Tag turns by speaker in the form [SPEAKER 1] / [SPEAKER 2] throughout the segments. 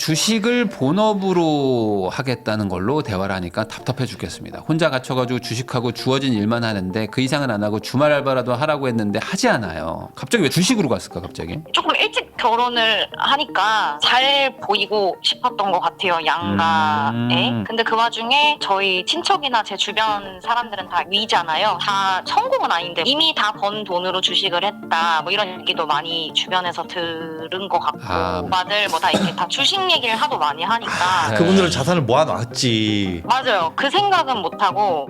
[SPEAKER 1] 주식을 본업으로 하겠다는 걸로 대화를 하니까 답답해 죽겠습니다. 혼자 갇혀가지고 주식하고 주어진 일만 하는데 그 이상은 안 하고 주말 알바라도 하라고 했는데 하지 않아요. 갑자기 왜 주식으로 갔을까 갑자기?
[SPEAKER 2] 조금 일찍 결혼을 하니까 잘 보이고 싶었던 것 같아요, 양가에. 근데 그 와중에 저희 친척이나 제 주변 사람들은 다 위잖아요. 다 성공은 아닌데 이미 다 번 돈으로 주식을 했다, 뭐 이런 얘기도 많이 주변에서 들은 것 같고, 오빠들 뭐 다 이렇게 다 주식 얘기를 하도 많이 하니까.
[SPEAKER 3] 그분들은 자산을 모아놨지.
[SPEAKER 2] 맞아요. 그 생각은 못하고.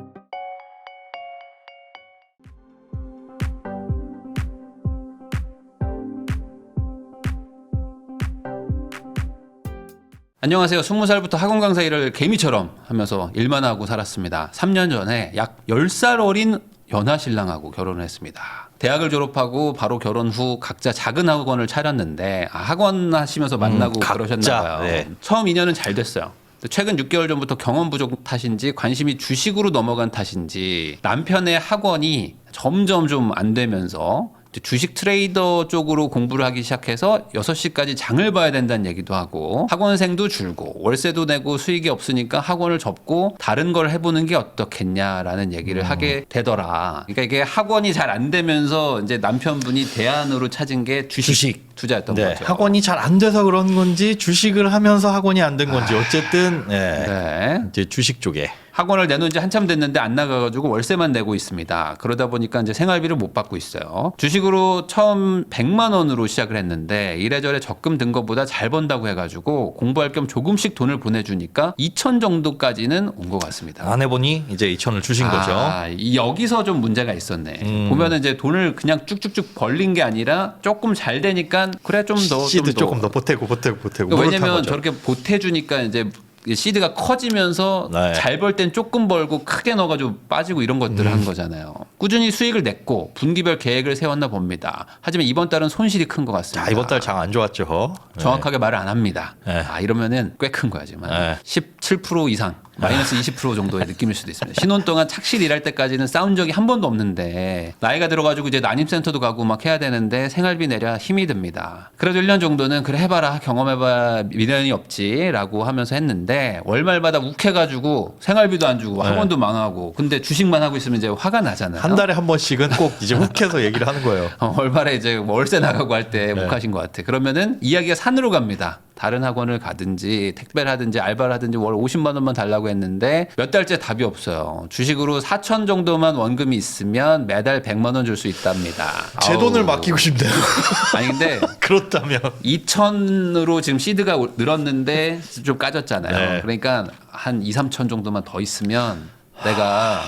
[SPEAKER 1] 안녕하세요. 20살부터 학원 강사 일을 개미처럼 하면서 일만 하고 살았습니다. 3년 전에 약 10살 어린 연하 신랑하고 결혼을 했습니다. 대학을 졸업하고 바로 결혼 후 각자 작은 학원을 차렸는데 학원 하시면서 만나고 그러셨나 봐요.
[SPEAKER 3] 네.
[SPEAKER 1] 처음 인연은 잘 됐어요. 최근 6개월 전부터 경험 부족 탓인지 관심이 주식으로 넘어간 탓인지 남편의 학원이 점점 좀 안 되면서 주식 트레이더 쪽으로 공부를 하기 시작해서 6시까지 장을 봐야 된다는 얘기도 하고, 학원생도 줄고 월세도 내고 수익이 없으니까 학원을 접고 다른 걸 해보는 게 어떻겠냐라는 얘기를 하게 되더라. 그러니까 이게 학원이 잘 안 되면서 이제 남편분이 대안으로 찾은 게 주식 투자였던 거죠.
[SPEAKER 3] 학원이 잘 안 돼서 그런 건지 주식을 하면서 학원이 안 된 건지 어쨌든 이제 주식 쪽에
[SPEAKER 1] 학원을 내놓은 지 한참 됐는데 안 나가가지고 월세만 내고 있습니다. 그러다 보니까 이제 생활비를 못 받고 있어요. 주식으로 처음 100만 원으로 시작을 했는데 이래저래 적금 든 것보다 잘 번다고 해가지고 공부할 겸 조금씩 돈을 보내주니까 2천 정도까지는 온 것 같습니다.
[SPEAKER 3] 안 해보니 이제 2천을 주신 거죠.
[SPEAKER 1] 여기서 좀 문제가 있었네. 보면은 이제 돈을 그냥 쭉쭉쭉 벌린 게 아니라 조금 잘 되니까 그래 좀 더
[SPEAKER 3] 시드 조금 더 보태고.
[SPEAKER 1] 왜냐면 저렇게 보태주니까 이제 시드가 커지면서 잘 벌 땐 조금 벌고 크게 넣어가지고 빠지고 이런 것들을 한 거잖아요. 꾸준히 수익을 냈고 분기별 계획을 세웠나 봅니다. 하지만 이번 달은 손실이 큰 것 같습니다.
[SPEAKER 3] 이번 달 장 안 좋았죠.
[SPEAKER 1] 정확하게 말을 안 합니다. 이러면은 꽤 큰 거지만 17% 이상 마이너스 20% 정도의 느낌일 수도 있습니다. 신혼 동안 착실히 일할 때까지는 싸운 적이 한 번도 없는데 나이가 들어가지고 이제 난임센터도 가고 막 해야 되는데 생활비 내랴 힘이 듭니다. 그래도 1년 정도는 그래 해봐라 경험해봐야 미련이 없지라고 하면서 했는데 월말마다 욱해가지고 생활비도 안 주고 학원도 망하고 근데 주식만 하고 있으면 이제 화가 나잖아요.
[SPEAKER 3] 한 달에 한 번씩은 꼭 이제 욱해서 얘기를 하는 거예요.
[SPEAKER 1] 월말에 이제 월세 나가고 할 때 욱하신 것 같아. 그러면은 이야기가 산으로 갑니다. 다른 학원을 가든지 택배를 하든지 알바를 하든지 월 50만 원만 달라고 했는데 몇 달째 답이 없어요. 주식으로 4천 정도만 원금이 있으면 매달 100만 원 줄 수 있답니다.
[SPEAKER 3] 제 돈을 맡기고 싶네요.
[SPEAKER 1] 아니 근데
[SPEAKER 3] 그렇다면
[SPEAKER 1] 2천으로 지금 시드가 늘었는데 좀 까졌잖아요. 그러니까 한 2, 3천 정도만 더 있으면 내가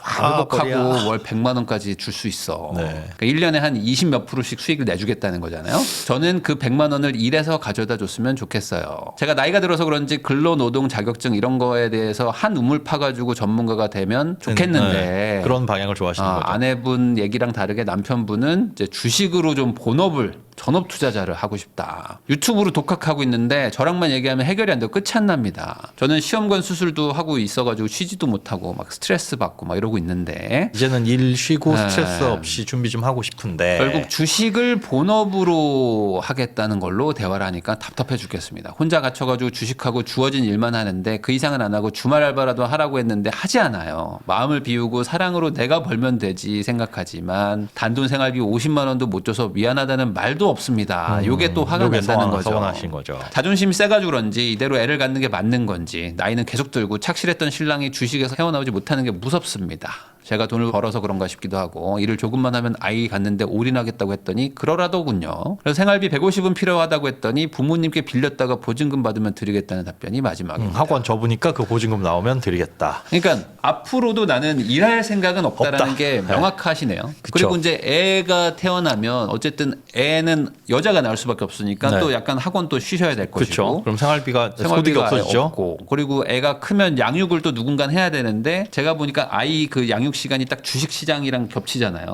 [SPEAKER 1] 회복하고 월 100만 원까지 줄 수 있어. 그러니까 1년에 한 20 몇 프로씩 수익을 내주겠다는 거잖아요. 저는 그 100만 원을 일해서 가져다 줬으면 좋겠어요. 제가 나이가 들어서 그런지 근로노동 자격증 이런 거에 대해서 한 우물 파가지고 전문가가 되면 좋겠는데
[SPEAKER 3] 그런 방향을 좋아하시는 거죠.
[SPEAKER 1] 아내분 얘기랑 다르게 남편분은 이제 주식으로 좀 본업을 전업 투자자를 하고 싶다. 유튜브로 독학하고 있는데 저랑만 얘기하면 해결이 안 되고 끝이 안 납니다. 저는 시험관 수술도 하고 있어가지고 쉬지도 못하고 막 스트레스 받고 막 이러고 있는데
[SPEAKER 3] 이제는 일 쉬고 스트레스 없이 준비 좀 하고 싶은데
[SPEAKER 1] 결국 주식을 본업으로 하겠다는 걸로 대화를 하니까 답답해 죽겠습니다. 혼자 갇혀가지고 주식하고 주어진 일만 하는데 그 이상은 안 하고 주말 알바라도 하라고 했는데 하지 않아요. 마음을 비우고 사랑으로 내가 벌면 되지 생각하지만 단돈 생활비 50만 원도 못 줘서 미안하다는 말도 없습니다. 요게 또 화가 난다는 거죠.
[SPEAKER 3] 서운하신 거죠.
[SPEAKER 1] 자존심이 세가지고 그런지 이대로 애를 갖는 게 맞는 건지 나이는 계속 들고 착실했던 신랑이 주식에서 헤어나오지 못하는 게 무섭습니다. 제가 돈을 벌어서 그런가 싶기도 하고 일을 조금만 하면 아이 갖는데 올인하겠다고 했더니 그러라더군요. 그래서 생활비 150은 필요하다고 했더니 부모님께 빌렸다가 보증금 받으면 드리겠다는 답변이 마지막입니다.
[SPEAKER 3] 학원 접으니까 그 보증금 나오면 드리겠다.
[SPEAKER 1] 그러니까 앞으로도 나는 일할 생각은 없다라는 게 명확하시네요. 그리고 이제 애가 태어나면 어쨌든 애는 여자가 낳을 수밖에 없으니까 또 약간 학원 또 쉬셔야 될 것이고.
[SPEAKER 3] 그럼 생활비가 소득이 없어지죠.
[SPEAKER 1] 없고. 그리고 애가 크면 양육을 또 누군가 해야 되는데 제가 보니까 아이 그 양육 시간이 딱 주식 시장이랑 겹치잖아요.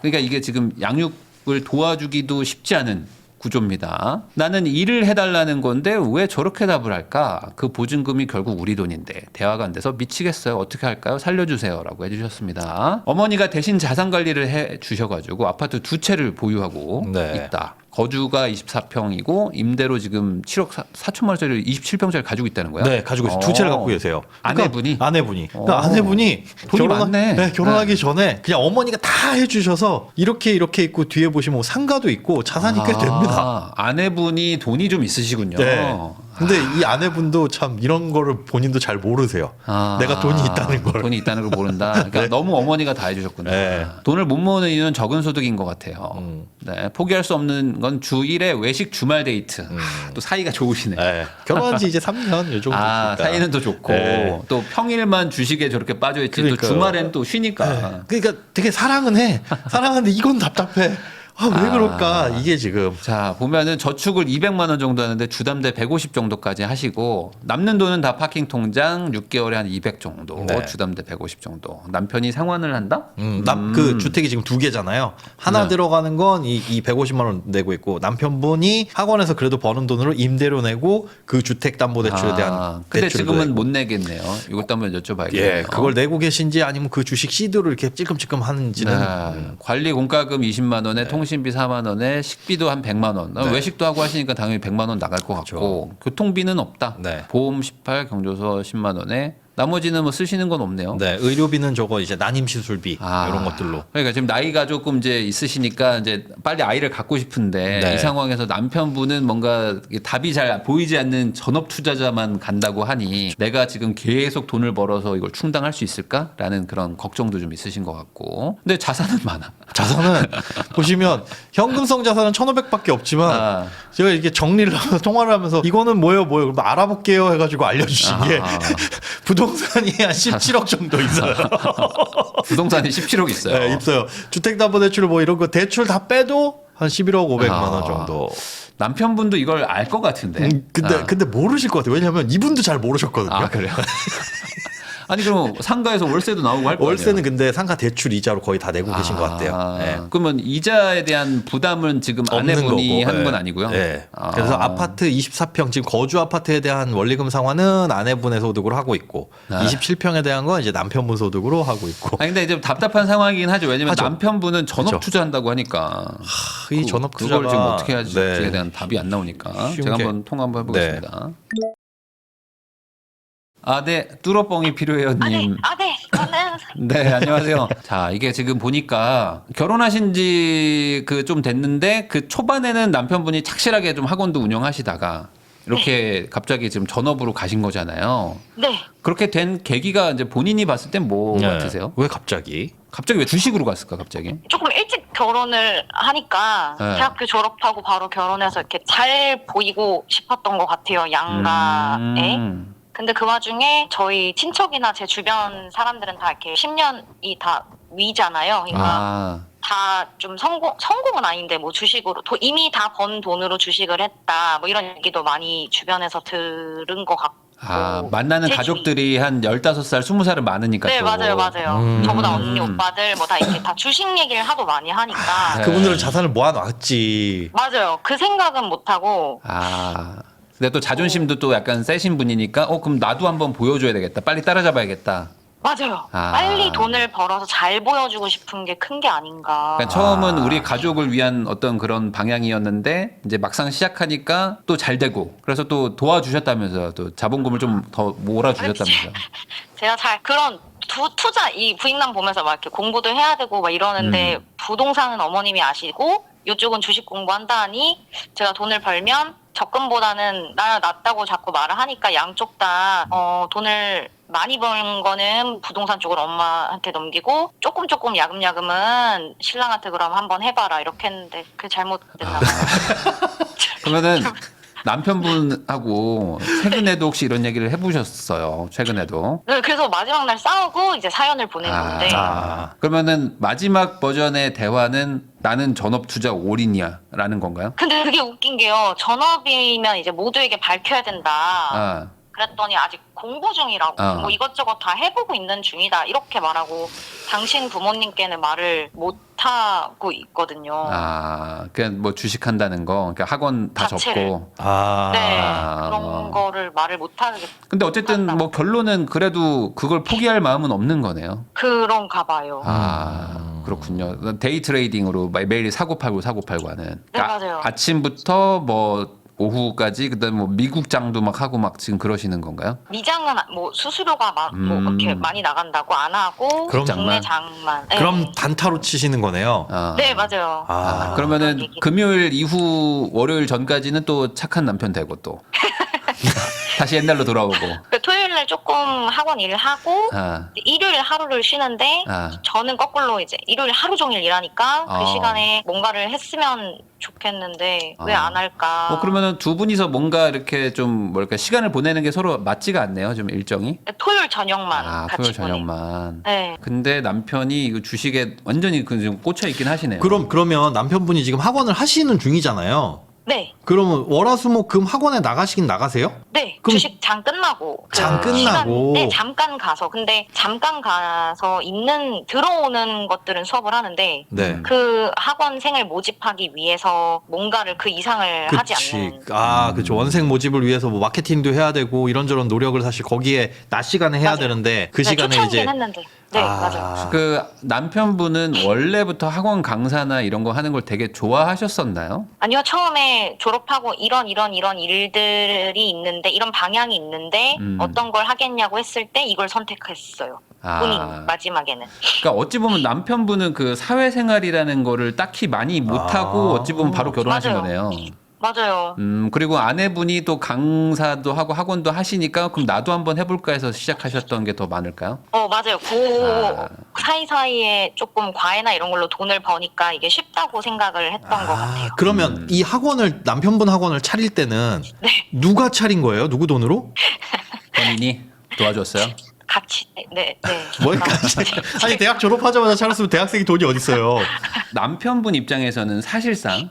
[SPEAKER 1] 그러니까 이게 지금 양육을 도와주기도 쉽지 않은 구조입니다. 나는 일을 해달라는 건데 왜 저렇게 답을 할까? 그 보증금이 결국 우리 돈인데 대화가 안 돼서 미치겠어요. 어떻게 할까요? 살려주세요. 라고 해주셨습니다. 어머니가 대신 자산 관리를 해 주셔가지고 아파트 2채를 보유하고 있다. 거주가 24평이고 임대로 지금 7억 4천만 원짜리 27평짜리 가지고 있다는 거야?
[SPEAKER 3] 네, 가지고 있어요. 두 채를 갖고 계세요.
[SPEAKER 1] 아내분이?
[SPEAKER 3] 그러니까 아내분이
[SPEAKER 1] 많네.
[SPEAKER 3] 네, 결혼하기 전에 그냥 어머니가 다 해주셔서 이렇게 있고 뒤에 보시면 뭐 상가도 있고 자산이 꽤 됩니다.
[SPEAKER 1] 아내분이 돈이 좀 있으시군요.
[SPEAKER 3] 네. 근데 이 아내분도 참 이런 거를 본인도 잘 모르세요. 내가 돈이 있다는 걸.
[SPEAKER 1] 돈이 있다는 걸 모른다. 그러니까
[SPEAKER 3] 네.
[SPEAKER 1] 너무 어머니가 다 해주셨구나.
[SPEAKER 3] 네.
[SPEAKER 1] 돈을 못 모으는 이유는 적은 소득인 것 같아요. 네. 포기할 수 없는 건 주 1회 외식 주말 데이트. 또 사이가 좋으시네.
[SPEAKER 3] 네. 결혼한 지 이제 3년 요 정도 됐으니까.
[SPEAKER 1] 사이는 더 좋고
[SPEAKER 3] 네.
[SPEAKER 1] 또 평일만 주식에 저렇게 빠져있지 또
[SPEAKER 3] 그러니까요.
[SPEAKER 1] 주말엔 또 쉬니까.
[SPEAKER 3] 네. 그러니까 되게 사랑은 해. 사랑하는데 이건 답답해. 왜 그럴까? 이게 지금.
[SPEAKER 1] 자, 보면은 저축을 200만 원 정도 하는데 주담대 150 정도까지 하시고 남는 돈은 다 파킹 통장 6개월에 한 200 정도,
[SPEAKER 3] 네.
[SPEAKER 1] 주담대 150 정도. 남편이 상환을 한다?
[SPEAKER 3] 그 주택이 지금 두 개잖아요. 하나
[SPEAKER 1] 네.
[SPEAKER 3] 들어가는 건 이 150만 원 내고 있고 남편분이 학원에서 그래도 버는 돈으로 임대료 내고 그 주택 담보 대출에 대한
[SPEAKER 1] 근데
[SPEAKER 3] 대출도
[SPEAKER 1] 지금은
[SPEAKER 3] 내고.
[SPEAKER 1] 못 내겠네요. 이것도 한번 여쭤봐야겠네요.
[SPEAKER 3] 예, 그걸 내고 계신지 아니면 그 주식 시드로 이렇게 찔끔찔끔 하는지는
[SPEAKER 1] 네. 관리 공과금 20만 원에 통신비 4만 원에 식비도 한 100만 원.
[SPEAKER 3] 네.
[SPEAKER 1] 외식도 하고 하시니까 당연히 100만 원 나갈 것 같고 교통비는 없다.
[SPEAKER 3] 네.
[SPEAKER 1] 보험 18, 경조서 10만 원에 나머지는 뭐 쓰시는 건 없네요.
[SPEAKER 3] 네, 의료비는 저거 이제 난임 시술비 이런 것들로.
[SPEAKER 1] 그러니까 지금 나이가 조금 이제 있으시니까 이제 빨리 아이를 갖고 싶은데
[SPEAKER 3] 네.
[SPEAKER 1] 이 상황에서 남편분은 뭔가 이게 답이 잘 보이지 않는 전업 투자자만 간다고 하니 내가 지금 계속 돈을 벌어서 이걸 충당할 수 있을까라는 그런 걱정도 좀 있으신 것 같고. 근데 자산은 많아.
[SPEAKER 3] 자산은 보시면 현금성 자산은 1,500밖에 없지만 제가 이렇게 정리를 하면서 통화를 하면서 이거는 뭐예요? 그럼 알아볼게요 해가지고 알려주신 게 부동산이 한 17억 정도 있어요.
[SPEAKER 1] 부동산이 17억 있어요.
[SPEAKER 3] 네, 있어요. 주택담보대출 뭐 이런 거 대출 다 빼도 한 11억 500만 원 정도.
[SPEAKER 1] 남편분도 이걸 알 것 같은데.
[SPEAKER 3] 근데 모르실 것 같아요. 왜냐하면 이분도 잘 모르셨거든요.
[SPEAKER 1] 그래요? 아니 그럼 상가에서 월세도 나오고 할 거 아니에요?
[SPEAKER 3] 월세는 근데 상가 대출 이자로 거의 다 내고 계신 것 같아요. 네.
[SPEAKER 1] 그러면 이자에 대한 부담은 지금 아내분이 하는 건 아니고요?
[SPEAKER 3] 네. 그래서 아파트 24평 지금 거주 아파트에 대한 원리금 상환은 아내분의 소득으로 하고 있고 27평에 대한 건 이제 남편분 소득으로 하고 있고.
[SPEAKER 1] 아니 근데 이제 답답한 상황이긴 하죠. 왜냐면
[SPEAKER 3] 하죠.
[SPEAKER 1] 남편분은 전업
[SPEAKER 3] 그렇죠.
[SPEAKER 1] 투자한다고 하니까
[SPEAKER 3] 이 전업 투자가
[SPEAKER 1] 그걸 지금 어떻게 해야 될지에
[SPEAKER 3] 네.
[SPEAKER 1] 대한 답이 안 나오니까
[SPEAKER 3] 쉬운
[SPEAKER 1] 제가
[SPEAKER 3] 게-
[SPEAKER 1] 한번 통화 한번 해보겠습니다. 네, 뚜러뻥이 필요해요님.
[SPEAKER 2] 네, 저는
[SPEAKER 1] 네, 안녕하세요. 자, 이게 지금 보니까 결혼하신 지 그 좀 됐는데 그 초반에는 남편분이 착실하게 좀 학원도 운영하시다가 이렇게 갑자기 지금 전업으로 가신 거잖아요.
[SPEAKER 2] 네.
[SPEAKER 1] 그렇게 된 계기가 이제 본인이 봤을 땐 뭐 같으세요?
[SPEAKER 3] 왜 갑자기?
[SPEAKER 1] 갑자기 왜 주식으로 갔을까, 갑자기?
[SPEAKER 2] 조금 일찍 결혼을 하니까
[SPEAKER 1] 네.
[SPEAKER 2] 대학교 졸업하고 바로 결혼해서 이렇게 잘 보이고 싶었던 것 같아요. 양가에. 근데 그 와중에 저희 친척이나 제 주변 사람들은 다 이렇게 10년이 다 위잖아요. 그러니까 다 좀 성공은 아닌데 뭐 주식으로 이미 다 번 돈으로 주식을 했다. 뭐 이런 얘기도 많이 주변에서 들은 것 같고.
[SPEAKER 1] 만나는
[SPEAKER 2] 제
[SPEAKER 1] 가족들이 한 15살, 20살은 많으니까.
[SPEAKER 2] 네,
[SPEAKER 1] 또.
[SPEAKER 2] 맞아요. 저보다 언니, 오빠들 뭐 다 이렇게 다 주식 얘기를 하도 많이 하니까.
[SPEAKER 1] 네.
[SPEAKER 3] 그분들은 자산을 모아놨지.
[SPEAKER 2] 맞아요. 그 생각은 못하고.
[SPEAKER 1] 근데 또 자존심도 또 약간 세신 분이니까 그럼 나도 한번 보여줘야 되겠다. 빨리 따라잡아야겠다.
[SPEAKER 2] 맞아요. 빨리 돈을 벌어서 잘 보여주고 싶은 게 큰 게 아닌가.
[SPEAKER 1] 그러니까 처음은 우리 가족을 위한 어떤 그런 방향이었는데 이제 막상 시작하니까 또 잘 되고 그래서 또 도와주셨다면서요. 또 자본금을 좀 더 몰아주셨다면서요.
[SPEAKER 2] 제가 잘 그런 투자 이 부익남 보면서 막 이렇게 공부도 해야 되고 막 이러는데 부동산은 어머님이 아시고 이쪽은 주식 공부한다 하니 제가 돈을 벌면 적금보다는 나야 낫다고 자꾸 말을 하니까 양쪽 다 돈을 많이 버는 거는 부동산 쪽으로 엄마한테 넘기고 조금 야금야금은 신랑한테 그럼 한번 해봐라 이렇게 했는데 그게 잘못됐나 봐요.
[SPEAKER 1] 그러면은 남편분하고 최근에도 혹시 이런 얘기를 해보셨어요? 최근에도?
[SPEAKER 2] 네, 그래서 마지막 날 싸우고 이제 사연을 보낸 건데
[SPEAKER 1] 그러면은 마지막 버전의 대화는 나는 전업 투자 올인이야라는 건가요?
[SPEAKER 2] 근데 그게 웃긴 게요. 전업이면 이제 모두에게 밝혀야 된다. 그랬더니 아직 공부 중이라고 뭐 이것저것 다 해보고 있는 중이다 이렇게 말하고 당신 부모님께는 말을 못하고 있거든요.
[SPEAKER 1] 그냥 뭐 주식한다는 거, 그러니까 학원 다
[SPEAKER 2] 자체를.
[SPEAKER 1] 접고.
[SPEAKER 2] 네, 그런 거를 말을 못하겠.
[SPEAKER 1] 근데 어쨌든 뭐 결론은 그래도 그걸 포기할 마음은 없는 거네요.
[SPEAKER 2] 그런가 봐요.
[SPEAKER 1] 그렇군요. 데이 트레이딩으로 매일 사고 팔고 하는.
[SPEAKER 2] 네, 맞아요.
[SPEAKER 1] 아침부터 뭐 오후까지 그다음 뭐 미국장도 막 하고 막 지금 그러시는 건가요?
[SPEAKER 2] 미장은 뭐 수수료가 막 뭐 그렇게 많이 나간다고 안 하고
[SPEAKER 3] 그럼
[SPEAKER 2] 국내 장만. 네.
[SPEAKER 3] 그럼 단타로 치시는 거네요.
[SPEAKER 2] 네, 맞아요.
[SPEAKER 1] 그러면은
[SPEAKER 2] 그런 얘기.
[SPEAKER 1] 금요일 이후 월요일 전까지는 또 착한 남편 되고 또 다시 옛날로 돌아오고.
[SPEAKER 2] 그 토요일 날 조금 학원 일하고
[SPEAKER 1] 아,
[SPEAKER 2] 일요일 하루를 쉬는데
[SPEAKER 1] 아.
[SPEAKER 2] 저는 거꾸로 이제 일요일 하루 종일 일하니까 그 시간에 뭔가를 했으면 좋겠는데 왜 안 할까?
[SPEAKER 1] 그러면은 두 분이서 뭔가 이렇게 좀 뭐랄까 시간을 보내는 게 서로 맞지가 않네요. 좀 일정이.
[SPEAKER 2] 토요일 저녁만 같이
[SPEAKER 1] 토요일
[SPEAKER 2] 보내요.
[SPEAKER 1] 저녁만.
[SPEAKER 2] 네.
[SPEAKER 1] 근데 남편이 이거 주식에 완전히 좀 꽂혀 있긴 하시네요.
[SPEAKER 3] 그러면 남편분이 지금 학원을 하시는 중이잖아요.
[SPEAKER 2] 네.
[SPEAKER 3] 그러면 월화수목금 학원에 나가시긴 나가세요?
[SPEAKER 2] 네,
[SPEAKER 3] 그럼
[SPEAKER 2] 주식 장 끝나고
[SPEAKER 3] 장 끝나고.
[SPEAKER 2] 시간, 네, 잠깐 가서 근데 잠깐 가서 들어오는 것들은 수업을 하는데
[SPEAKER 3] 네.
[SPEAKER 2] 그 학원생을 모집하기 위해서 뭔가를 그 이상을 하지 않는.
[SPEAKER 3] 그렇죠. 원생 모집을 위해서 뭐 마케팅도 해야 되고 이런저런 노력을 사실 거기에 낮 시간에 해야
[SPEAKER 2] 맞아요.
[SPEAKER 3] 되는데 그
[SPEAKER 2] 네,
[SPEAKER 3] 시간에
[SPEAKER 2] 초창기는
[SPEAKER 3] 이제
[SPEAKER 2] 했는데. 네, 맞아요.
[SPEAKER 1] 그 남편분은 원래부터 학원 강사나 이런 거 하는 걸 되게 좋아하셨었나요?
[SPEAKER 2] 아니요, 처음에 졸업하고 이런 일들이 있는데 이런 방향이 있는데 어떤 걸 하겠냐고 했을 때 이걸 선택했어요. 본인 마지막에는.
[SPEAKER 1] 그러니까 어찌 보면 남편분은 그 사회생활이라는 거를 딱히 많이 못하고 어찌 보면 바로 결혼하신
[SPEAKER 2] 맞아요.
[SPEAKER 1] 거네요.
[SPEAKER 2] 맞아요.
[SPEAKER 1] 그리고 아내분이 또 강사도 하고 학원도 하시니까 그럼 나도 한번 해볼까 해서 시작하셨던 게 더 많을까요?
[SPEAKER 2] 맞아요. 사이사이에 조금 과외나 이런 걸로 돈을 버니까 이게 쉽다고 생각을 했던 것 같아요.
[SPEAKER 3] 그러면 이 학원을 남편분 학원을 차릴 때는
[SPEAKER 2] 네.
[SPEAKER 3] 누가 차린 거예요? 누구 돈으로?
[SPEAKER 1] 본인이 도와줬어요?
[SPEAKER 2] 같이, 네.
[SPEAKER 3] 뭘까지? 아니 대학 졸업하자마자 차렸으면 대학생이 돈이 어디 있어요?
[SPEAKER 1] 남편분 입장에서는 사실상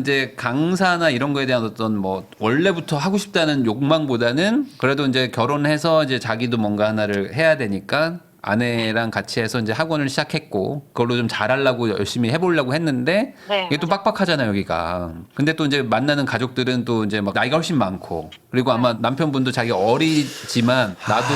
[SPEAKER 1] 이제 강사나 이런 거에 대한 어떤 뭐 원래부터 하고 싶다는 욕망보다는 그래도 이제 결혼해서 이제 자기도 뭔가 하나를 해야 되니까 아내랑 같이 해서 이제 학원을 시작했고 그걸로 좀 잘하려고 열심히 해보려고 했는데
[SPEAKER 2] 네,
[SPEAKER 1] 이게 또 빡빡하잖아요 여기가. 근데 또 이제 만나는 가족들은 또 이제 막 나이가 훨씬 많고 그리고 아마 남편분도 자기 어리지만 나도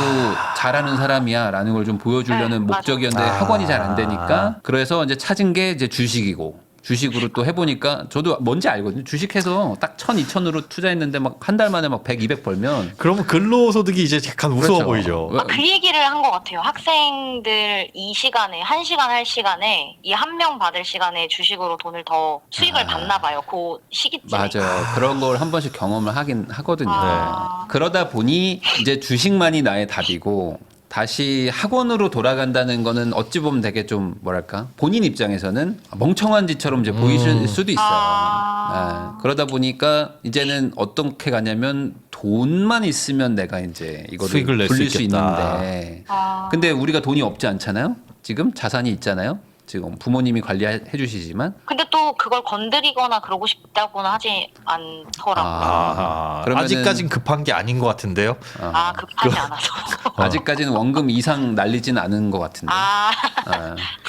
[SPEAKER 1] 잘하는 사람이야라는 걸 좀 보여주려는
[SPEAKER 2] 네,
[SPEAKER 1] 목적이었는데 학원이 잘 안 되니까 그래서 이제 찾은 게 이제 주식이고. 주식으로 또 해보니까 저도 뭔지 알거든요. 주식해서 딱 1,000, 2,000으로 투자했는데 막 한 달 만에 막 100, 200 벌면
[SPEAKER 3] 그러면 근로소득이 이제 약간 우스워
[SPEAKER 1] 그렇죠.
[SPEAKER 3] 보이죠.
[SPEAKER 2] 그 얘기를 한 것 같아요. 학생들 이 시간에, 1시간 할 시간에, 이 한 명 받을 시간에 주식으로 돈을 더 수익을 받나 봐요. 그 시기쯤에.
[SPEAKER 1] 맞아요. 그런 걸 한 번씩 경험을 하긴 하거든요.
[SPEAKER 2] 아.
[SPEAKER 1] 그러다 보니 이제 주식만이 나의 답이고 다시 학원으로 돌아간다는 거는 어찌 보면 되게 좀 뭐랄까 본인 입장에서는 멍청한 짓처럼 이제 보이실 수도 있어요. 그러다 보니까 이제는 어떻게 가냐면 돈만 있으면 내가 이제 이거를
[SPEAKER 3] 수익을 낼 수
[SPEAKER 1] 불릴 수
[SPEAKER 3] 있겠다.
[SPEAKER 1] 있는데 근데 우리가 돈이 없지 않잖아요. 지금 자산이 있잖아요. 지금 부모님이 관리해 주시지만
[SPEAKER 2] 근데 또 그걸 건드리거나 그러고 싶다고는 하지 않더라고요.
[SPEAKER 1] 그러면은-
[SPEAKER 3] 아직까진 급한 게 아닌 것 같은데요.
[SPEAKER 2] 급하지 않아서.
[SPEAKER 1] 아직까지는 원금 이상 날리진 않은 것 같은데.
[SPEAKER 2] 아,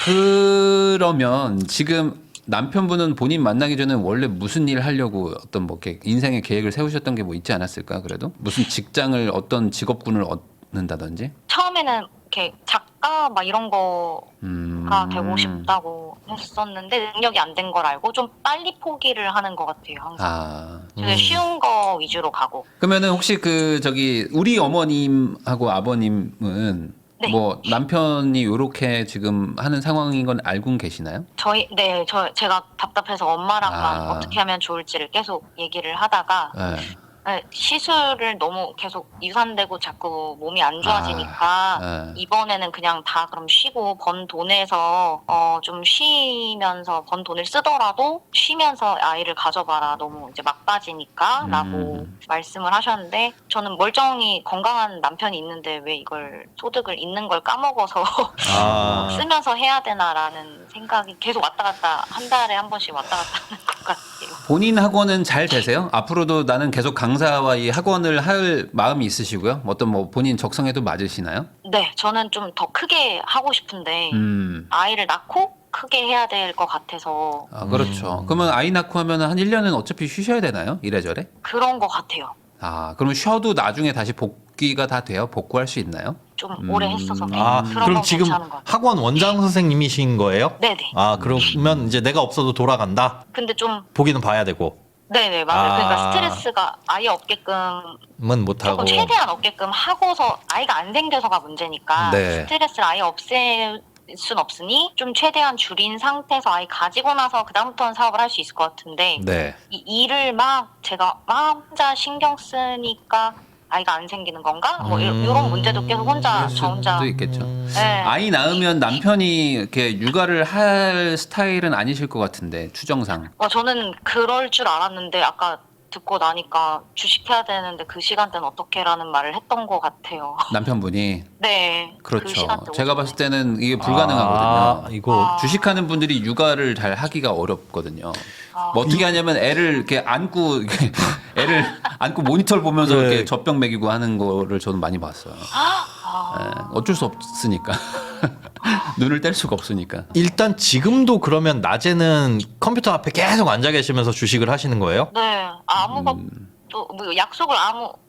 [SPEAKER 1] 그러면 지금 남편분은 본인 만나기 전에 원래 무슨 일 하려고 어떤 뭐 이렇게 인생의 계획을 세우셨던 게 뭐 있지 않았을까 그래도 무슨 직장을 어떤 직업군을 얻는다든지.
[SPEAKER 2] 처음에는 이렇게 작가 막 이런 거가 되고 싶다고 했었는데 능력이 안 된 걸 알고 좀 빨리 포기를 하는 것 같아요. 항상. 되게 쉬운 거 위주로 가고.
[SPEAKER 1] 그러면은 혹시 그 저기 우리 어머님하고 아버님은
[SPEAKER 2] 네.
[SPEAKER 1] 뭐 남편이 요렇게 지금 하는 상황인 건 알고 계시나요?
[SPEAKER 2] 제가 답답해서 엄마랑만 어떻게 하면 좋을지를 계속 얘기를 하다가 시술을 너무 계속 유산되고 자꾸 몸이 안 좋아지니까 이번에는 그냥 다 그럼 쉬고 번 돈에서 좀 쉬면서 번 돈을 쓰더라도 쉬면서 아이를 가져봐라. 너무 이제 막 빠지니까 라고 말씀을 하셨는데 저는 멀쩡히 건강한 남편이 있는데 왜 이걸 소득을 있는 걸 까먹어서 쓰면서 해야 되나라는 생각이 계속 왔다 갔다 한 달에 한 번씩 왔다 갔다 하는 것 같아요.
[SPEAKER 1] 본인 학원은 잘 되세요? 앞으로도 나는 계속 강사와 이 학원을 할 마음이 있으시고요. 어떤 뭐 본인 적성에도 맞으시나요?
[SPEAKER 2] 네, 저는 좀 더 크게 하고 싶은데 아이를 낳고 크게 해야 될 것 같아서
[SPEAKER 1] 그렇죠. 그러면 아이 낳고 하면 한 1년은 어차피 쉬셔야 되나요? 이래저래?
[SPEAKER 2] 그런 것 같아요.
[SPEAKER 1] 그러면 쉬어도 나중에 다시 복귀가 다 돼요? 복구할 수 있나요?
[SPEAKER 2] 좀 오래 했어서
[SPEAKER 3] 아,
[SPEAKER 2] 그런
[SPEAKER 3] 그럼
[SPEAKER 2] 건
[SPEAKER 3] 지금
[SPEAKER 2] 괜찮은 것 같아요.
[SPEAKER 3] 학원 원장 선생님이신 거예요?
[SPEAKER 2] 네네.
[SPEAKER 3] 아, 그러면 이제 내가 없어도 돌아간다?
[SPEAKER 2] 근데 좀
[SPEAKER 3] 보기는 봐야 되고.
[SPEAKER 2] 네네 맞아요.
[SPEAKER 3] 아.
[SPEAKER 2] 그러니까 스트레스가 아예 없게끔
[SPEAKER 3] 은 못하고.
[SPEAKER 2] 조금 최대한 없게끔 하고서 아이가 안 생겨서가 문제니까
[SPEAKER 3] 네.
[SPEAKER 2] 스트레스를 아예 없앨 순 없으니 좀 최대한 줄인 상태에서 아이 가지고 나서 그다음부터는 사업을 할 수 있을 것 같은데
[SPEAKER 3] 네.
[SPEAKER 2] 이 일을 막 제가 막 혼자 신경 쓰니까 아이가 안 생기는 건가? 뭐 이런 문제도 계속 혼자
[SPEAKER 1] 그럴
[SPEAKER 2] 저 혼자
[SPEAKER 1] 수도 있겠죠.
[SPEAKER 2] 네.
[SPEAKER 1] 아이 낳으면 남편이 이렇게 육아를 할 스타일은 아니실 것 같은데 추정상.
[SPEAKER 2] 저는 그럴 줄 알았는데 아까 듣고 나니까 주식해야 되는데 그 시간대는 어떻게라는 말을 했던 것 같아요.
[SPEAKER 1] 남편분이.
[SPEAKER 2] 네. 그
[SPEAKER 1] 그렇죠.
[SPEAKER 2] 시간대
[SPEAKER 1] 제가
[SPEAKER 2] 오전에.
[SPEAKER 1] 봤을 때는 이게 불가능하거든요.
[SPEAKER 3] 아, 이거
[SPEAKER 1] 주식하는 분들이 육아를 잘 하기가 어렵거든요. 뭐 어떻게 하냐면 애를 이렇게 안고 애를 안고 모니터를 보면서
[SPEAKER 3] 네.
[SPEAKER 1] 이렇게 젖병 먹이고 하는 거를 저는 많이 봤어요. 예, 어쩔 수 없으니까 눈을 뗄 수가 없으니까.
[SPEAKER 3] 일단 지금도 그러면 낮에는 컴퓨터 앞에 계속 앉아 계시면서 주식을 하시는 거예요?
[SPEAKER 2] 네. 아무것도 뭐 약속을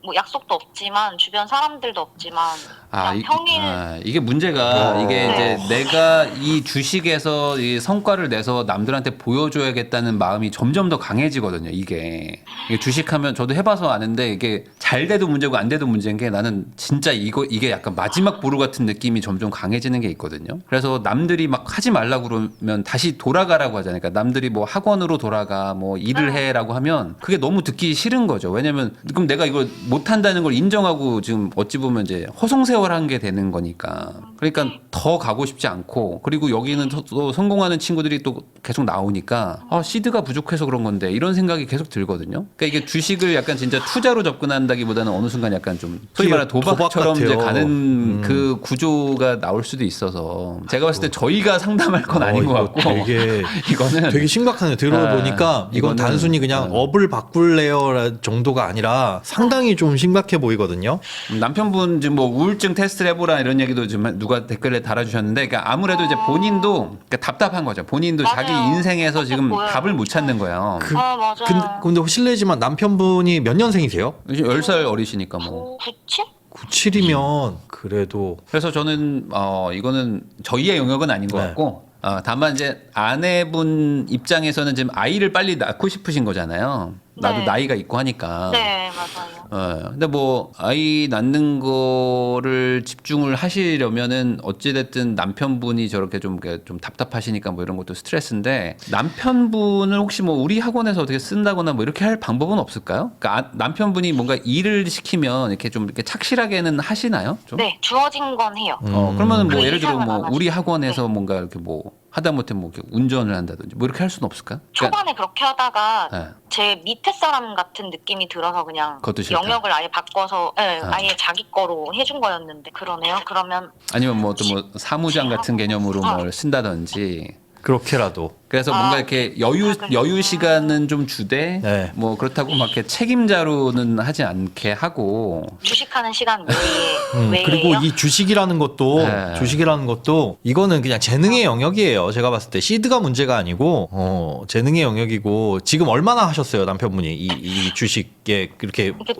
[SPEAKER 2] 뭐 약속도 없지만 주변 사람들도 없지만 그냥 평일
[SPEAKER 1] 이게 문제가 이게
[SPEAKER 2] 네.
[SPEAKER 1] 이제 내가 이 주식에서 이 성과를 내서 남들한테 보여줘야겠다는 마음이 점점 더 강해지거든요. 이게 주식하면 저도 해봐서 아는데 이게 잘 돼도 문제고 안 돼도 문제인 게 나는 진짜 이게 약간 마지막 보루 같은 느낌이 점점 강해지는 게 있거든요. 그래서 남들이 막 하지 말라고 그러면 다시 돌아가라고 하잖아요. 그러니까 남들이 뭐 학원으로 돌아가 뭐 일을 해라고 하면 그게 너무 듣기 싫은 거죠. 왜냐면 그럼 내가 이걸 못한다는 걸 인정하고 지금 어찌 보면 이제 허송세월한 게 되는 거니까. 그러니까 더 가고 싶지 않고 그리고 여기는 또 성공하는 친구들이 또 계속 나오니까 시드가 부족해서 그런 건데 이런 생각이 계속 들거든요. 그러니까 이게 주식을 약간 진짜 투자로 접근한다기보다는 어느 순간 약간 좀 소위 말하는 도박처럼
[SPEAKER 3] 도박
[SPEAKER 1] 이제
[SPEAKER 3] 같아요.
[SPEAKER 1] 가는 그 구조가 나올 수도 있어서 제가 봤을 때 저희가 상담할 건 아닌 것
[SPEAKER 3] 이거
[SPEAKER 1] 같고
[SPEAKER 3] 되게
[SPEAKER 1] 이거는
[SPEAKER 3] 되게 심각하네요. 들어보니까 이건
[SPEAKER 1] 이거는-
[SPEAKER 3] 단순히 그냥 업을 바꿀래요 정도가 아니라 상당히 좀 심각해 보이거든요.
[SPEAKER 1] 남편분 지금 뭐 우울증 테스트를 해보라 이런 얘기도 지금 누가 댓글에 달아주셨는데 그러니까 아무래도 이제 본인도 그러니까 답답한 거죠. 본인도
[SPEAKER 2] 맞아요.
[SPEAKER 1] 자기 인생에서 지금
[SPEAKER 2] 보여요.
[SPEAKER 1] 답을 못 찾는 거예요.
[SPEAKER 2] 맞아요.
[SPEAKER 3] 근데 실례지만 남편분이 몇 년생이세요?
[SPEAKER 1] 이제 10살 어리시니까 뭐.
[SPEAKER 2] 97?
[SPEAKER 3] 97이면 그래도
[SPEAKER 1] 그래서 저는 이거는 저희의 영역은 아닌 것
[SPEAKER 3] 네.
[SPEAKER 1] 같고 다만 이제 아내분 입장에서는 지금 아이를 빨리 낳고 싶으신 거잖아요. 나도
[SPEAKER 2] 네.
[SPEAKER 1] 나이가 있고 하니까.
[SPEAKER 2] 네, 맞아요.
[SPEAKER 1] 근데 뭐 아이 낳는 거를 집중을 하시려면은 어찌됐든 남편분이 저렇게 좀 답답하시니까 뭐 이런 것도 스트레스인데 남편분을 혹시 뭐 우리 학원에서 어떻게 쓴다거나 뭐 이렇게 할 방법은 없을까요? 그러니까 남편분이 뭔가 일을 시키면 이렇게 좀 이렇게 착실하게는 하시나요? 좀?
[SPEAKER 2] 네, 주어진 건 해요.
[SPEAKER 1] 그러면은 뭐
[SPEAKER 2] 그
[SPEAKER 1] 예를 들어
[SPEAKER 2] 이상은
[SPEAKER 1] 뭐
[SPEAKER 2] 안 하죠.
[SPEAKER 1] 우리 학원에서 뭔가 이렇게 뭐 하다못해 뭐 이렇게 운전을 한다든지 뭐 이렇게 할 수는 없을까?
[SPEAKER 2] 초반에 그렇게 하다가
[SPEAKER 1] 네.
[SPEAKER 2] 제 밑에 사람 같은 느낌이 들어서 그냥
[SPEAKER 1] 그것도 싫다.
[SPEAKER 2] 영역을 아예 바꿔서 아예 자기 거로 해준 거였는데 그러네요. 그러면
[SPEAKER 1] 아니면 뭐 또 뭐 사무장 같은 개념으로 뭘 쓴다든지
[SPEAKER 3] 그렇게라도
[SPEAKER 1] 그래서 뭔가 이렇게 여유 시간은 좀 주되
[SPEAKER 3] 네.
[SPEAKER 1] 뭐 그렇다고 막 이렇게 책임자로는 하지 않게 하고
[SPEAKER 2] 주식하는 시간 외에요.
[SPEAKER 3] 그리고 이 주식이라는 것도 이거는 그냥 재능의 영역이에요. 제가 봤을 때 시드가 문제가 아니고 재능의 영역이고 지금 얼마나 하셨어요 남편분이 이 주식에 그렇게
[SPEAKER 2] 이렇게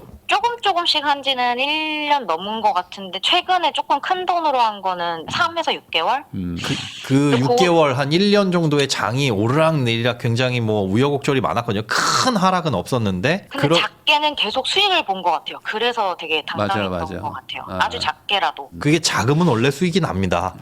[SPEAKER 2] 조금씩 한지는 1년 넘은 것 같은데 최근에 조금 큰 돈으로 한 거는 3에서 6개월?
[SPEAKER 3] 그 6개월 한 1년 정도의 장이 오르락내리락 굉장히 뭐 우여곡절이 많았거든요. 큰 하락은 없었는데
[SPEAKER 2] 근데 작게는 계속 수익을 본 것 같아요. 그래서 되게 당당했던
[SPEAKER 1] 맞아.
[SPEAKER 2] 것 같아요. 아주 작게라도.
[SPEAKER 3] 그게 작으면 원래 수익이 납니다.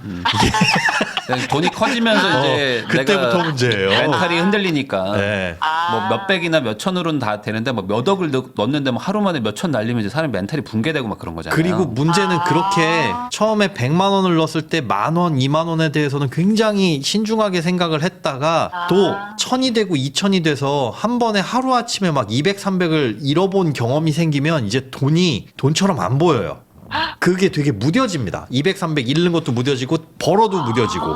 [SPEAKER 1] 돈이 커지면서 이제
[SPEAKER 3] 그때부터
[SPEAKER 1] 내가
[SPEAKER 3] 문제예요.
[SPEAKER 1] 멘탈이 흔들리니까
[SPEAKER 3] 네.
[SPEAKER 1] 뭐 몇백이나 몇천으로는 다 되는데 뭐 몇 억을 넣었는데 뭐 하루 만에 몇천 날리면 이제 사람 멘탈이 붕괴되고 막 그런 거잖아요.
[SPEAKER 3] 그리고 문제는 그렇게 처음에 100만 원을 넣었을 때 10,000원, 2만 원에 대해서는 굉장히 신중하게 생각을 했다가 또 1,000이 되고 2,000이 돼서 한 번에 하루아침에 막 200, 300을 잃어본 경험이 생기면 이제 돈이 돈처럼 안 보여요. 그게 되게 무뎌집니다. 200, 300 잃는 것도 무뎌지고 벌어도 무뎌지고.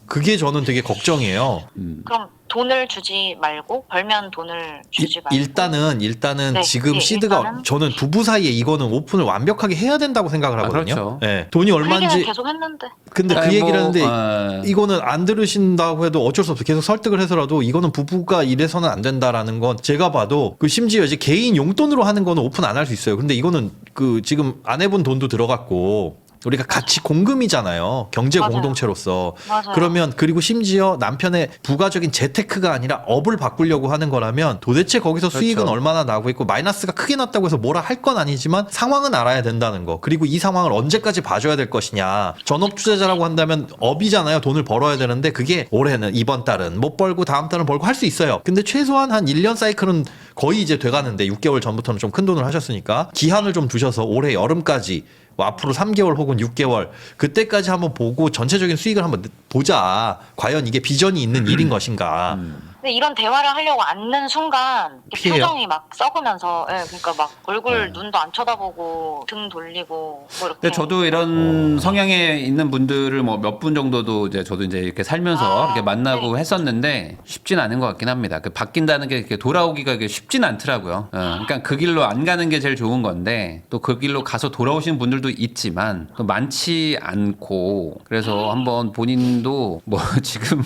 [SPEAKER 3] 그게 저는 되게 걱정이에요.
[SPEAKER 2] 그럼 돈을 주지 말고 벌면 돈을 주지 말고
[SPEAKER 3] 일단은
[SPEAKER 2] 네,
[SPEAKER 3] 지금
[SPEAKER 2] 네,
[SPEAKER 3] 시드가
[SPEAKER 2] 일단은.
[SPEAKER 3] 저는 부부 사이에 이거는 오픈을 완벽하게 해야 된다고 생각을 하거든요.
[SPEAKER 1] 그렇죠.
[SPEAKER 3] 네, 돈이
[SPEAKER 2] 그 얘기는
[SPEAKER 3] 얼마인지
[SPEAKER 2] 계속 했는데
[SPEAKER 3] 근데 그
[SPEAKER 1] 아니,
[SPEAKER 3] 얘기를
[SPEAKER 1] 뭐,
[SPEAKER 3] 하는데 이거는 안 들으신다고 해도 어쩔 수 없어요. 계속 설득을 해서라도 이거는 부부가 이래서는 안 된다라는 건 제가 봐도 그 심지어 이제 개인 용돈으로 하는 거는 오픈 안 할 수 있어요. 근데 이거는 그 지금 아내분 돈도 들어갔고 우리가 같이 공금이잖아요. 경제
[SPEAKER 2] 맞아요.
[SPEAKER 3] 공동체로서.
[SPEAKER 2] 맞아요.
[SPEAKER 3] 그러면 그리고 심지어 남편의 부가적인 재테크가 아니라 업을 바꾸려고 하는 거라면 도대체 거기서 수익은
[SPEAKER 1] 그렇죠.
[SPEAKER 3] 얼마나 나고 있고 마이너스가 크게 났다고 해서 뭐라 할 건 아니지만 상황은 알아야 된다는 거. 그리고 이 상황을 언제까지 봐줘야 될 것이냐. 전업 투자자라고 한다면 업이잖아요. 돈을 벌어야 되는데 그게 올해는 이번 달은 못 벌고 다음 달은 벌고 할 수 있어요. 근데 최소한 한 1년 사이클은 거의 이제 돼가는데 6개월 전부터는 좀 큰 돈을 하셨으니까 기한을 좀 두셔서 올해 여름까지 뭐 앞으로 3개월 혹은 6개월 그때까지 한번 보고 전체적인 수익을 한번 보자. 과연 이게 비전이 있는 일인 것인가.
[SPEAKER 2] 근데 이런 대화를 하려고 앉는 순간
[SPEAKER 3] 피해요?
[SPEAKER 2] 표정이 막 썩으면서 그러니까 막 얼굴 눈도 안 쳐다보고 등 돌리고 뭐 이렇게
[SPEAKER 1] 근데 저도 이런 성향에 있는 분들을 뭐 몇 분 정도도 이제 저도 이제 이렇게 살면서 이렇게 만나고 했었는데 쉽진 않은 것 같긴 합니다. 그 바뀐다는 게 이렇게 돌아오기가 이게 쉽진 않더라고요. 그러니까 그 길로 안 가는 게 제일 좋은 건데 또 그 길로 가서 돌아오시는 분들도 있지만 또 많지 않고 그래서 한번 본인도 뭐 지금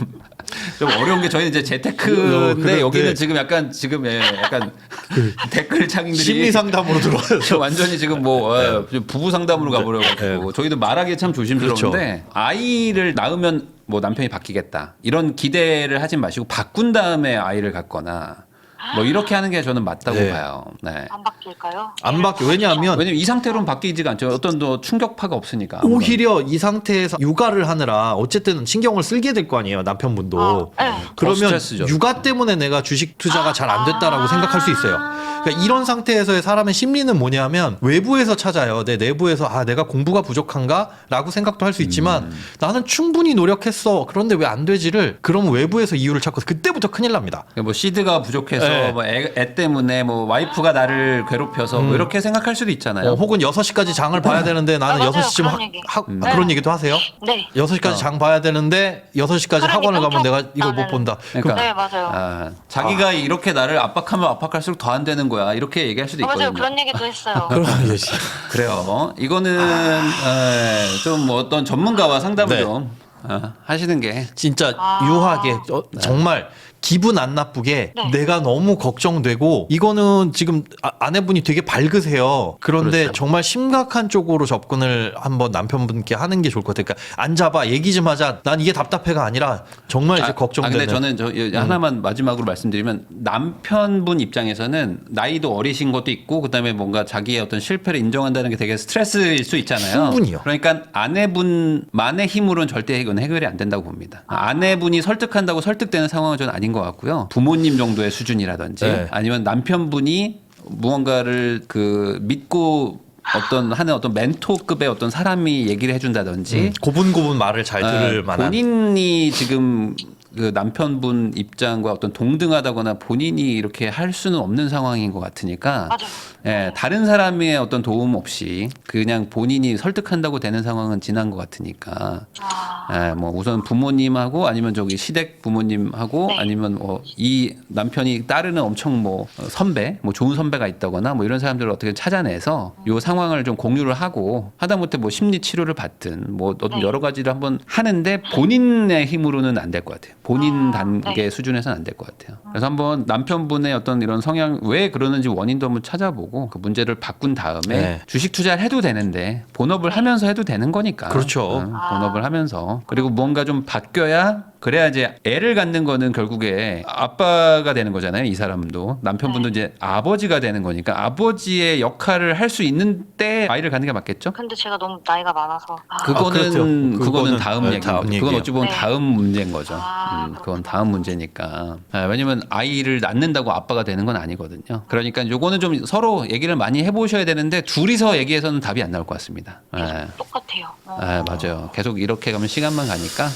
[SPEAKER 1] 좀 어려운 게 저희는 이제 재테크인데
[SPEAKER 3] 그런데
[SPEAKER 1] 여기는 지금 약간 댓글 창들이
[SPEAKER 3] 심리 상담으로 들어와서
[SPEAKER 1] 완전히 지금 뭐 부부 상담으로 가버려가지고 저희도 말하기 참 조심스러운데 아이를 낳으면 뭐 남편이 바뀌겠다 이런 기대를 하진 마시고 바꾼 다음에 아이를 갖거나 뭐 이렇게 하는 게 저는 맞다고
[SPEAKER 3] 네.
[SPEAKER 1] 봐요. 네.
[SPEAKER 2] 안 바뀔까요?
[SPEAKER 3] 안 바뀌어. 왜냐하면
[SPEAKER 1] 이 상태로는 바뀌지가 않죠. 어떤 더 충격파가 없으니까. 아무런.
[SPEAKER 3] 오히려 이 상태에서 육아를 하느라 어쨌든 신경을 쓰게 될 거 아니에요. 남편분도.
[SPEAKER 2] 네.
[SPEAKER 3] 그러면
[SPEAKER 1] 스트레스죠.
[SPEAKER 3] 육아 때문에 내가 주식 투자가 잘 안 됐다라고 생각할 수 있어요. 그러니까 이런 상태에서의 사람의 심리는 뭐냐면 외부에서 찾아요. 내 내부에서 내가 공부가 부족한가라고 생각도 할 수 있지만 나는 충분히 노력했어. 그런데 왜 안 되지를 그러면 외부에서 이유를 찾고 그때부터 큰일 납니다.
[SPEAKER 1] 뭐 시드가 부족해서
[SPEAKER 3] 네.
[SPEAKER 1] 뭐 애 때문에 뭐 와이프가 나를 괴롭혀서 뭐 이렇게 생각할 수도 있잖아요.
[SPEAKER 3] 혹은 6시까지 장을 봐야 되는데 나는
[SPEAKER 2] 맞아요.
[SPEAKER 3] 6시쯤
[SPEAKER 2] 그런 얘기.
[SPEAKER 3] 그런 얘기도 하세요?
[SPEAKER 2] 네.
[SPEAKER 3] 6시까지 장 봐야 되는데 6시까지
[SPEAKER 2] 사람이
[SPEAKER 3] 학원을 가면 내가
[SPEAKER 2] 깜짝
[SPEAKER 3] 이걸 못
[SPEAKER 2] 나는.
[SPEAKER 3] 본다.
[SPEAKER 1] 그러니까
[SPEAKER 2] 네, 맞아요.
[SPEAKER 1] 자기가 이렇게 나를 압박하면 압박할수록 더 안 되는 거야. 이렇게 얘기할 수도 있거든요.
[SPEAKER 2] 맞아요. 그런 얘기도 했어요.
[SPEAKER 1] 그래요. 이거는 좀 뭐 어떤 전문가와 상담을
[SPEAKER 3] 네.
[SPEAKER 1] 좀 하시는 게
[SPEAKER 3] 진짜 유하게 정말 기분 안 나쁘게
[SPEAKER 2] 네.
[SPEAKER 3] 내가 너무 걱정되고 이거는 지금 아내분이 되게 밝으세요. 그런데
[SPEAKER 1] 그렇죠.
[SPEAKER 3] 정말 심각한 쪽으로 접근을 한번 남편분께 하는 게 좋을 것 같아요. 그러니까 앉아봐 얘기 좀 하자. 난 이게 답답해가 아니라 정말 이제 걱정되는.
[SPEAKER 1] 근데 저는 하나만 마지막으로 말씀드리면 남편분 입장에서는 나이도 어리신 것도 있고 그다음에 뭔가 자기의 어떤 실패를 인정한다는 게 되게 스트레스일 수 있잖아요.
[SPEAKER 3] 충분히요.
[SPEAKER 1] 그러니까 아내분만의 힘으로는 절대 이건 해결이 안 된다고 봅니다. 아내분이 설득한다고 설득되는 상황은 저는 아닌 것 같고요. 부모님 정도의 수준이라든지
[SPEAKER 3] 네.
[SPEAKER 1] 아니면 남편분이 무언가를 믿고 하는 어떤 멘토급의 어떤 사람이 얘기를 해준다든지
[SPEAKER 3] 고분고분 말을 잘 들을 만한.
[SPEAKER 1] 본인이 지금 그 남편분 입장과 어떤 동등하다거나 본인이 이렇게 할 수는 없는 상황인 것 같으니까
[SPEAKER 2] 맞아요.
[SPEAKER 1] 다른 사람의 어떤 도움 없이 그냥 본인이 설득한다고 되는 상황은 지난 것 같으니까 뭐 우선 부모님하고 아니면 저기 시댁 부모님하고
[SPEAKER 2] 네.
[SPEAKER 1] 아니면 이 남편이 따르는 엄청 선배 좋은 선배가 있다거나 뭐 이런 사람들을 어떻게 찾아내서 이 상황을 좀 공유를 하고 하다못해 뭐 심리 치료를 받든 뭐 어떤
[SPEAKER 2] 네.
[SPEAKER 1] 여러 가지를 한번 하는데 본인의 힘으로는 안 될 것 같아요. 본인 단계
[SPEAKER 2] 네.
[SPEAKER 1] 수준에서는 안 될 것 같아요. 그래서 한번 남편분의 어떤 이런 성향 왜 그러는지 원인도 한번 찾아보고 그 문제를 바꾼 다음에
[SPEAKER 3] 네.
[SPEAKER 1] 주식 투자를 해도 되는데 본업을 하면서 해도 되는 거니까.
[SPEAKER 3] 그렇죠.
[SPEAKER 1] 본업을 하면서 그리고 뭔가 좀 바뀌어야 그래야 이제 애를 갖는 거는 결국에 아빠가 되는 거잖아요. 이 사람도 남편분도 이제 아버지가 되는 거니까 아버지의 역할을 할 수 있는 때 아이를 갖는 게 맞겠죠?
[SPEAKER 2] 근데 제가 너무 나이가 많아서
[SPEAKER 1] 그거는
[SPEAKER 3] 그렇죠.
[SPEAKER 1] 그거는 다음
[SPEAKER 3] 네,
[SPEAKER 1] 얘기인
[SPEAKER 3] 다음
[SPEAKER 1] 거죠.
[SPEAKER 3] 얘기예요.
[SPEAKER 1] 그건 어찌 보면
[SPEAKER 2] 네.
[SPEAKER 1] 다음 문제인 거죠. 그건 다음
[SPEAKER 2] 그렇구나.
[SPEAKER 1] 문제니까. 왜냐면 아이를 낳는다고 아빠가 되는 건 아니거든요. 그러니까 요거는 좀 서로 얘기를 많이 해보셔야 되는데 둘이서 얘기해서는 답이 안 나올 것 같습니다.
[SPEAKER 2] 똑같아요.
[SPEAKER 1] 맞아요. 계속 이렇게 가면 시간만 가니까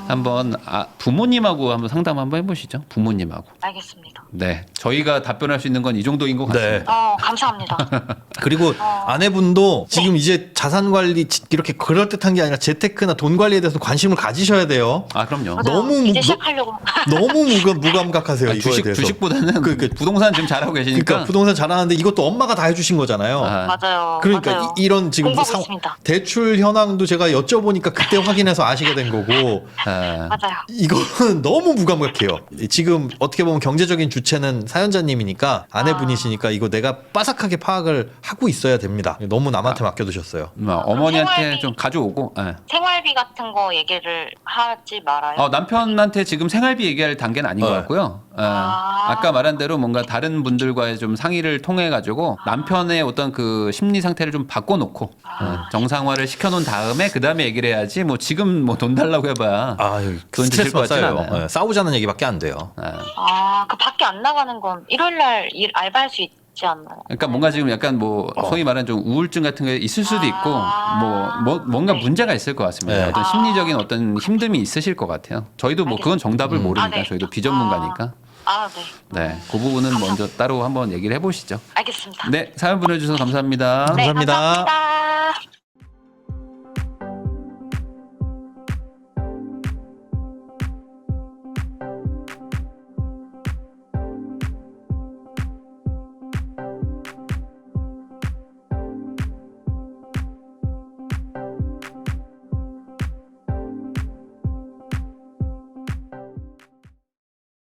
[SPEAKER 1] 한번 부모님하고 한번 상담 한번 해보시죠. 부모님하고.
[SPEAKER 2] 알겠습니다.
[SPEAKER 1] 네, 저희가 답변할 수 있는 건 이 정도인 것
[SPEAKER 3] 네.
[SPEAKER 1] 같습니다.
[SPEAKER 2] 감사합니다.
[SPEAKER 3] 그리고 아내분도 지금 이제 자산 관리 이렇게 그럴듯한 게 아니라 재테크나 돈 관리에 대해서 관심을 가지셔야 돼요.
[SPEAKER 1] 그럼요.
[SPEAKER 2] 맞아요.
[SPEAKER 3] 너무
[SPEAKER 2] 이제 시작하려고.
[SPEAKER 3] 너무 무감각하세요. 이거에 대해서.
[SPEAKER 1] 주식보다는
[SPEAKER 3] 그러니까
[SPEAKER 1] 부동산 지금 잘하고 계시니까.
[SPEAKER 3] 그러니까 부동산 잘하는데 이것도 엄마가 다 해주신 거잖아요.
[SPEAKER 2] 맞아요.
[SPEAKER 3] 그러니까
[SPEAKER 2] 맞아요.
[SPEAKER 3] 이런 지금
[SPEAKER 2] 공부하고 있습니다.
[SPEAKER 3] 대출 현황도 제가 여쭤보니까 그때 확인해서 아시게 된 거고
[SPEAKER 2] 맞아요.
[SPEAKER 3] 이거는 너무 무감각해요. 지금 어떻게 보면 경제적인 주체는 사연자님이니까 아내분이시니까 이거 내가 빠삭하게 파악을 하고 있어야 됩니다. 너무 남한테 맡겨두셨어요.
[SPEAKER 1] 어머니한테
[SPEAKER 2] 생활비-
[SPEAKER 1] 좀 가져오고. 예.
[SPEAKER 2] 생활비 같은 거 얘기를 하지 말아요.
[SPEAKER 1] 남편한테 지금 생활비 얘기할 단계는 아닌 것 같고요. 아까 말한 대로 뭔가 다른 분들과의 좀 상의를 통해 가지고 남편의 어떤 그 심리 상태를 좀 바꿔놓고 정상화를 시켜놓은 다음에 그 다음에 얘기를 해야지. 뭐 지금 뭐 돈 달라고 해봐야 돈 주실
[SPEAKER 3] 스트레스
[SPEAKER 1] 것 같지는
[SPEAKER 3] 쌓여요.
[SPEAKER 1] 않아요.
[SPEAKER 3] 네, 싸우자는 얘기밖에 안 돼요.
[SPEAKER 2] 그 밖에 안 나가는 건 일요일날 알바할 수 있지 않나요?
[SPEAKER 1] 그러니까 뭔가 지금 약간 뭐 소위 말하는 좀 우울증 같은 게 있을 수도 있고 뭔가
[SPEAKER 2] 네.
[SPEAKER 1] 문제가 있을 것 같습니다.
[SPEAKER 3] 네.
[SPEAKER 1] 어떤 심리적인 어떤 힘듦이 있으실 것 같아요. 저희도 뭐 그건 정답을 모르니까
[SPEAKER 2] 네.
[SPEAKER 1] 저희도 비전문가니까.
[SPEAKER 2] 네.
[SPEAKER 1] 네, 그 부분은 먼저 따로 한번 얘기를 해보시죠.
[SPEAKER 2] 알겠습니다.
[SPEAKER 1] 네, 사연 보내주셔서 감사합니다.
[SPEAKER 2] 네,
[SPEAKER 3] 감사합니다.
[SPEAKER 2] 감사합니다.